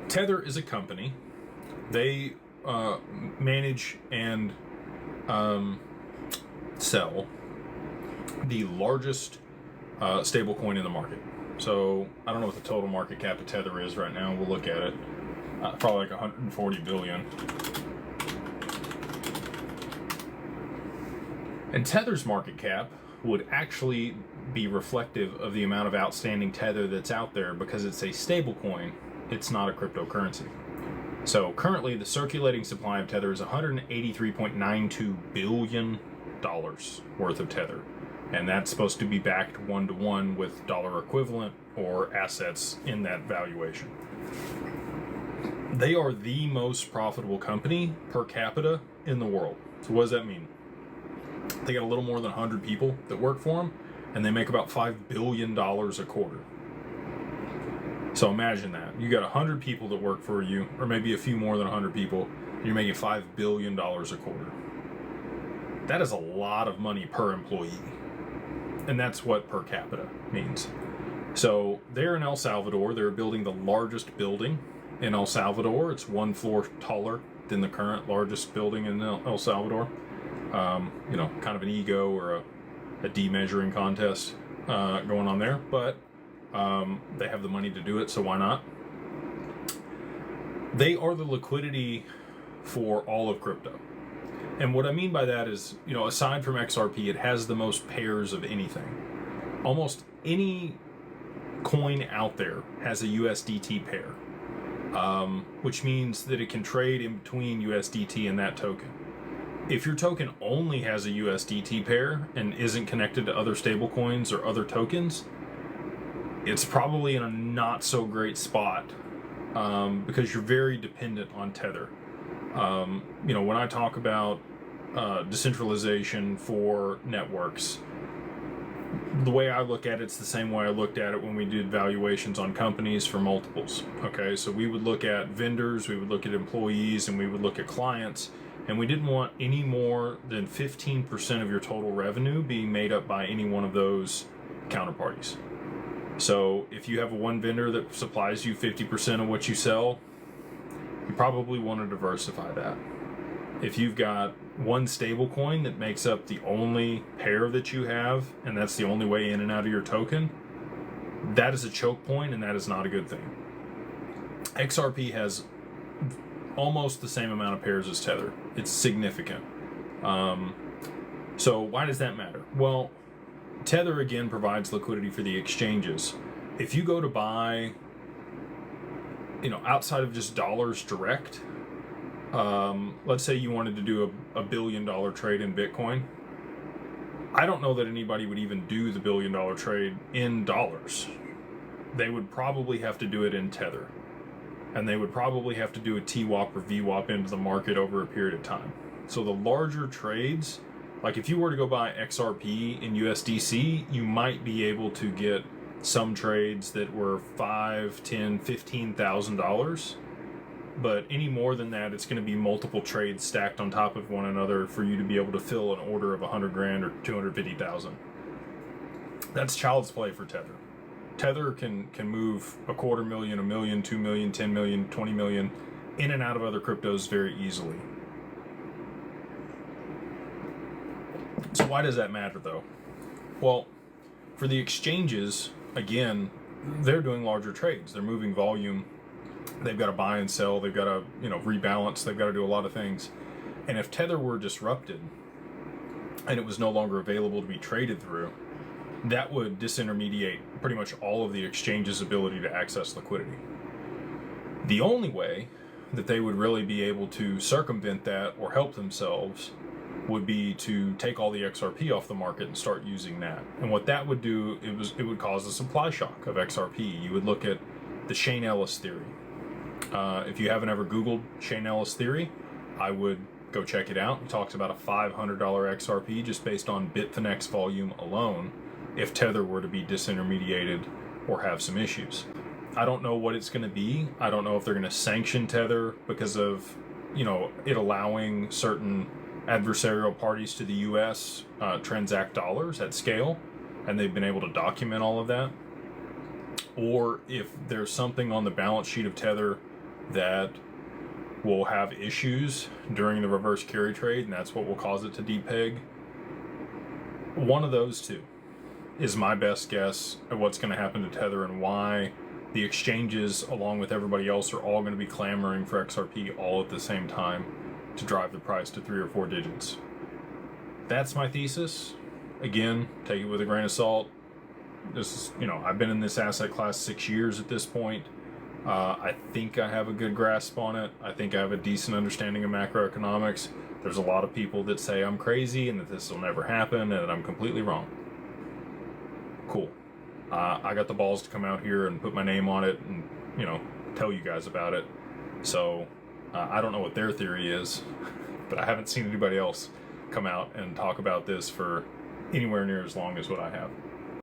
Tether is a company. They manage and sell the largest stablecoin in the market. So I don't know what the total market cap of Tether is right now. We'll look at it. Probably like 140 billion. And Tether's market cap would actually be reflective of the amount of outstanding Tether that's out there because it's a stablecoin. It's not a cryptocurrency. So currently the circulating supply of Tether is $183.92 billion worth of Tether. And that's supposed to be backed 1-to-1 with dollar equivalent or assets in that valuation. They are the most profitable company per capita in the world. So what does that mean? They got a little more than 100 people that work for them, and they make about $5 billion a quarter. So imagine that. You got 100 people that work for you, or maybe a few more than 100 people, and you're making $5 billion a quarter. That is a lot of money per employee. And that's what per capita means. So they're in El Salvador. They're building the largest building in El Salvador. It's one floor taller than the current largest building in El Salvador. Kind of an ego or a de-measuring contest going on there. But they have the money to do it, so why not? They are the liquidity for all of crypto. And what I mean by that is, aside from XRP, it has the most pairs of anything. Almost any coin out there has a USDT pair, which means that it can trade in between USDT and that token. If your token only has a USDT pair and isn't connected to other stablecoins or other tokens, it's probably in a not so great spot because you're very dependent on Tether. When I talk about decentralization for networks, the way I look at it's the same way I looked at it when we did valuations on companies for multiples. Okay, so we would look at vendors, we would look at employees, and we would look at clients, and we didn't want any more than 15% of your total revenue being made up by any one of those counterparties. So if you have one vendor that supplies you 50% of what you sell, you probably want to diversify that. If you've got one stable coin that makes up the only pair that you have, and that's the only way in and out of your token, that is a choke point, and that is not a good thing. XRP has almost the same amount of pairs as Tether. It's significant. So why does that matter? Well, Tether again provides liquidity for the exchanges. If you go to buy, outside of just dollars direct, let's say you wanted to do a $1 billion trade in Bitcoin. I don't know that anybody would even do the $1 billion trade in dollars. They would probably have to do it in Tether. And they would probably have to do a TWAP or VWAP into the market over a period of time. So the larger trades, like if you were to go buy XRP in USDC, you might be able to get some trades that were $5,000, $10,000, $15,000. But any more than that, it's going to be multiple trades stacked on top of one another for you to be able to fill an order of 100 grand or 250,000. That's child's play for Tether. Tether can move $250,000, $1 million, $2 million, $10 million, $20 million in and out of other cryptos very easily. So why does that matter though? Well, for the exchanges, again, they're doing larger trades. They're moving volume. They've got to buy and sell. They've got to, rebalance. They've got to do a lot of things. And if Tether were disrupted and it was no longer available to be traded through, that would disintermediate pretty much all of the exchange's ability to access liquidity. The only way that they would really be able to circumvent that or help themselves would be to take all the XRP off the market and start using that. And what that would do, it would cause a supply shock of XRP. You would look at the Shane Ellis theory. If you haven't ever Googled Shane Ellis theory, I would go check it out. He talks about a $500 XRP just based on Bitfinex volume alone if Tether were to be disintermediated or have some issues. I don't know what it's going to be. I don't know if they're going to sanction Tether because of, it allowing certain adversarial parties to the U.S. Transact dollars at scale, and they've been able to document all of that. Or if there's something on the balance sheet of Tether that will have issues during the reverse carry trade, and that's what will cause it to depeg. One of those two is my best guess at what's going to happen to Tether and why the exchanges, along with everybody else, are all going to be clamoring for XRP all at the same time to drive the price to 3 or 4 digits. That's my thesis. Again, take it with a grain of salt. This is, I've been in this asset class 6 years at this point. I think I have a good grasp on it. I think I have a decent understanding of macroeconomics. There's a lot of people that say I'm crazy and that this will never happen and that I'm completely wrong. Cool. I got the balls to come out here and put my name on it and, tell you guys about it. So I don't know what their theory is, but I haven't seen anybody else come out and talk about this for anywhere near as long as what I have.